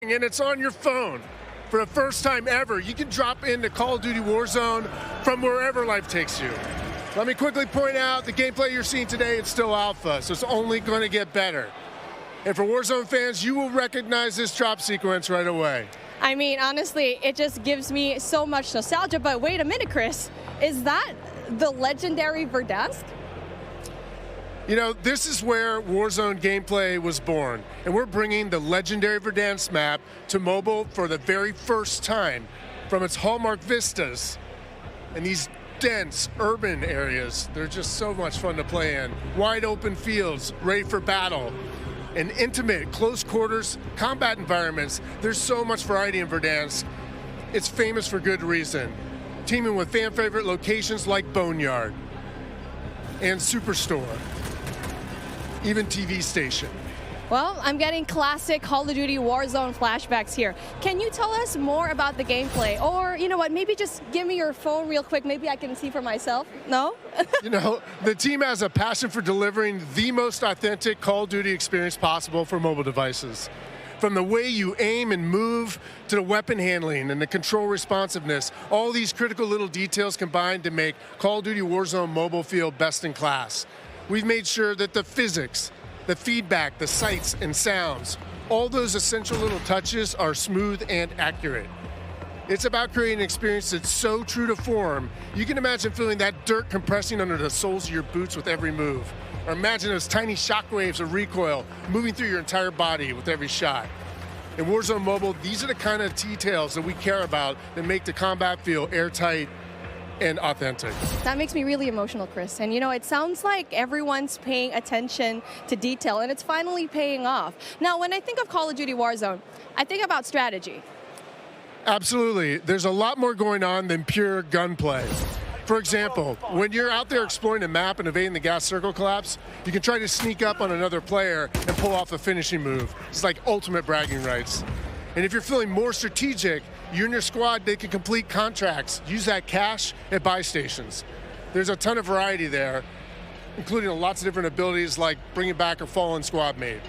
thing, and it's on your phone. For the first time ever, you can drop into Call of Duty Warzone from wherever life takes you. Let me quickly point out the gameplay you're seeing today, it's still alpha, so it's only going to get better. And for Warzone fans, you will recognize this drop sequence right away. I mean, honestly, it just gives me so much nostalgia, but wait a minute, Chris. Is that the legendary Verdansk? You know, this is where Warzone gameplay was born, and we're bringing the legendary Verdansk map to mobile for the very first time. From its hallmark vistas and these dense urban areas, they're just so much fun to play in. Wide open fields, ready for battle, and intimate, close quarters combat environments. There's so much variety in Verdansk. It's famous for good reason. Teaming with fan favorite locations like Boneyard and Superstore. Even TV station. Well, I'm getting classic Call of Duty Warzone flashbacks here. Can you tell us more about the gameplay? Or, you know what, maybe just give me your phone real quick. Maybe I can see for myself. No? You know, the team has a passion for delivering the most authentic Call of Duty experience possible for mobile devices. From the way you aim and move to the weapon handling and the control responsiveness, all these critical little details combine to make Call of Duty Warzone mobile feel best in class. We've made sure that the physics, the feedback, the sights and sounds, all those essential little touches are smooth and accurate. It's about creating an experience that's so true to form, you can imagine feeling that dirt compressing under the soles of your boots with every move. Or imagine those tiny shockwaves of recoil moving through your entire body with every shot. In Warzone Mobile, these are the kind of details that we care about that make the combat feel airtight and authentic. That makes me really emotional, Chris. And you know, it sounds like everyone's paying attention to detail, and it's finally paying off. Now, when I think of Call of Duty Warzone, I think about strategy. Absolutely. There's a lot more going on than pure gunplay. For example, when you're out there exploring the map and evading the gas circle collapse, you can try to sneak up on another player and pull off a finishing move. It's like ultimate bragging rights. And if you're feeling more strategic, you and your squad, they can complete contracts, use that cash at buy stations. There's a ton of variety there, including lots of different abilities like bringing back a fallen squad mate.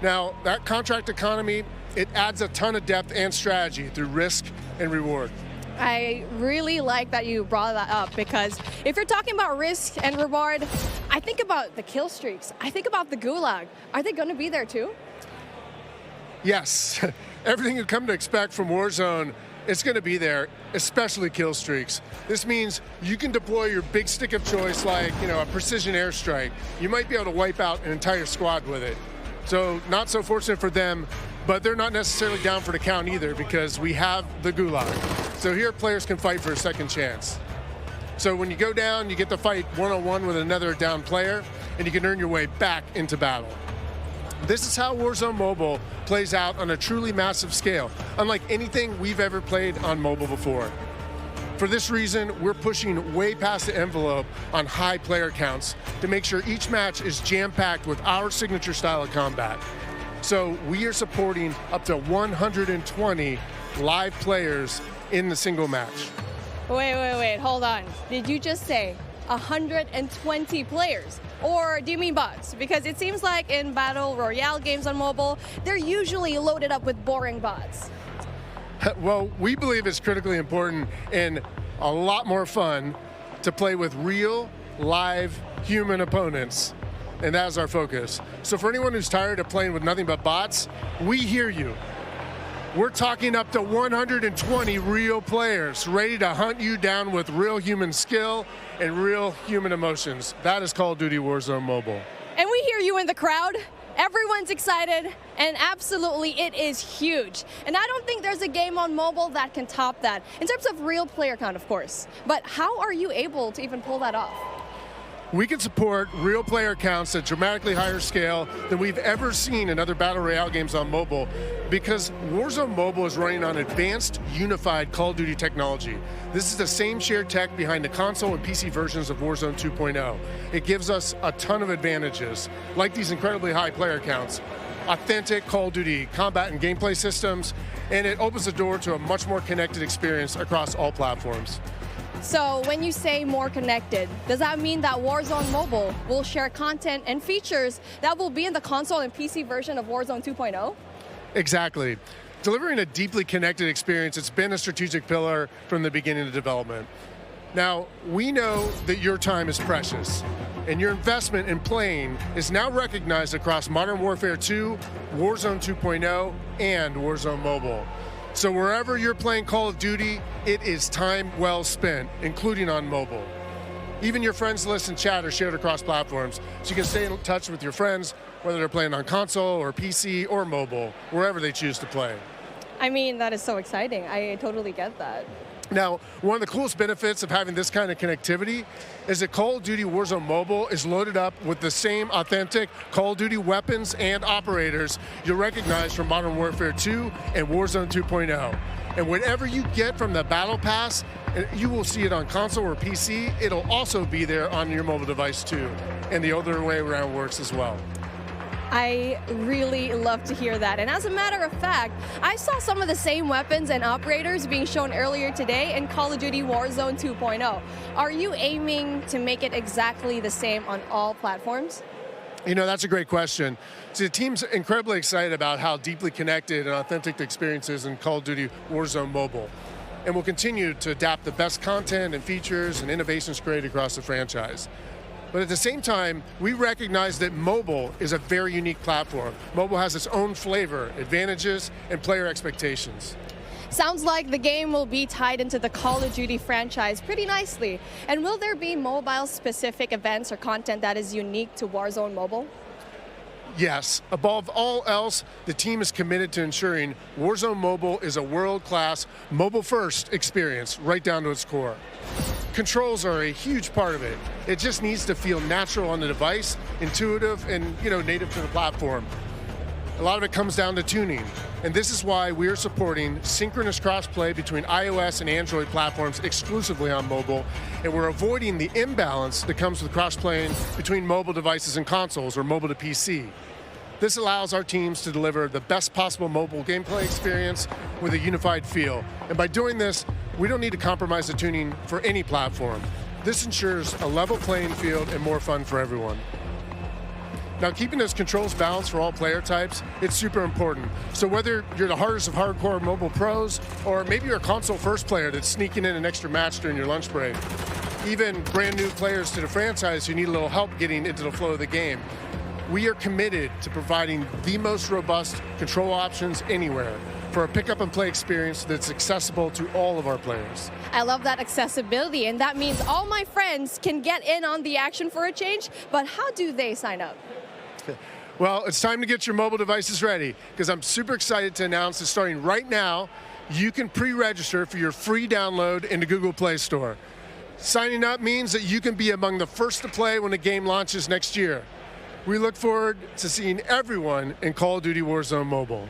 Now, that contract economy, it adds a ton of depth and strategy through risk and reward. I really like that you brought that up, because if you're talking about risk and reward, I think about the kill streaks. I think about the gulag. Are they going to be there too? Yes. Everything you come to expect from Warzone, it's going to be there, especially kill streaks. This means you can deploy your big stick of choice like, a precision airstrike. You might be able to wipe out an entire squad with it. So not so fortunate for them, but they're not necessarily down for the count either, because we have the gulag. So here players can fight for a second chance. So when you go down, you get to fight one-on-one with another down player, and you can earn your way back into battle. This is how Warzone Mobile plays out on a truly massive scale, unlike anything we've ever played on mobile before. For this reason, we're pushing way past the envelope on high player counts to make sure each match is jam-packed with our signature style of combat. So we are supporting up to 120 live players in the single match. Wait, hold on. Did you just say 120 players? Or do you mean bots? Because it seems like in Battle Royale games on mobile, they're usually loaded up with boring bots. Well, we believe it's critically important and a lot more fun to play with real, live, human opponents. And that is our focus. So for anyone who's tired of playing with nothing but bots, we hear you. We're talking up to 120 real players ready to hunt you down with real human skill and real human emotions. That is Call of Duty Warzone Mobile. And we hear you in the crowd. Everyone's excited, and absolutely it is huge. And I don't think there's a game on mobile that can top that, in terms of real player count, of course. But how are you able to even pull that off? We can support real player counts at dramatically higher scale than we've ever seen in other Battle Royale games on mobile, because Warzone Mobile is running on advanced, unified Call of Duty technology. This is the same shared tech behind the console and PC versions of Warzone 2.0. It gives us a ton of advantages, like these incredibly high player counts, authentic Call of Duty combat and gameplay systems, and it opens the door to a much more connected experience across all platforms. So when you say more connected, does that mean that Warzone Mobile will share content and features that will be in the console and PC version of Warzone 2.0? Exactly. Delivering a deeply connected experience, it's been a strategic pillar from the beginning of development. Now, we know that your time is precious, and your investment in playing is now recognized across Modern Warfare 2, Warzone 2.0, and Warzone Mobile. So wherever you're playing Call of Duty, it is time well spent, including on mobile. Even your friends list and chat are shared across platforms, so you can stay in touch with your friends, whether they're playing on console or PC or mobile, wherever they choose to play. I mean, that is so exciting. I totally get that. Now, one of the coolest benefits of having this kind of connectivity is that Call of Duty Warzone Mobile is loaded up with the same authentic Call of Duty weapons and operators you'll recognize from Modern Warfare 2 and Warzone 2.0. And whatever you get from the Battle Pass, you will see it on console or PC. It'll also be there on your mobile device too. And the other way around works as well. I really love to hear that. And as a matter of fact, I saw some of the same weapons and operators being shown earlier today in Call of Duty Warzone 2.0. Are you aiming to make it exactly the same on all platforms? You know, that's a great question. So the team's incredibly excited about how deeply connected and authentic the experience is in Call of Duty Warzone Mobile. And we'll continue to adapt the best content and features and innovations created across the franchise. But at the same time, we recognize that mobile is a very unique platform. Mobile has its own flavor, advantages, and player expectations. Sounds like the game will be tied into the Call of Duty franchise pretty nicely. And will there be mobile-specific events or content that is unique to Warzone Mobile? Yes. Above all else, the team is committed to ensuring Warzone Mobile is a world-class, mobile-first experience right down to its core. Controls are a huge part of it. It just needs to feel natural on the device, intuitive, and native to the platform. A lot of it comes down to tuning, and this is why we are supporting synchronous crossplay between iOS and Android platforms exclusively on mobile, and we're avoiding the imbalance that comes with cross-playing between mobile devices and consoles or mobile to PC. This allows our teams to deliver the best possible mobile gameplay experience with a unified feel. And by doing this, we don't need to compromise the tuning for any platform. This ensures a level playing field and more fun for everyone. Now, keeping those controls balanced for all player types, it's super important. So whether you're the hardest of hardcore mobile pros, or maybe you're a console first player that's sneaking in an extra match during your lunch break, even brand new players to the franchise who need a little help getting into the flow of the game, we are committed to providing the most robust control options anywhere for a pick up and play experience that's accessible to all of our players. I love that accessibility, and that means all my friends can get in on the action for a change, but how do they sign up? Well, it's time to get your mobile devices ready, because I'm super excited to announce that starting right now, you can pre-register for your free download in the Google Play Store. Signing up means that you can be among the first to play when the game launches next year. We look forward to seeing everyone in Call of Duty Warzone Mobile.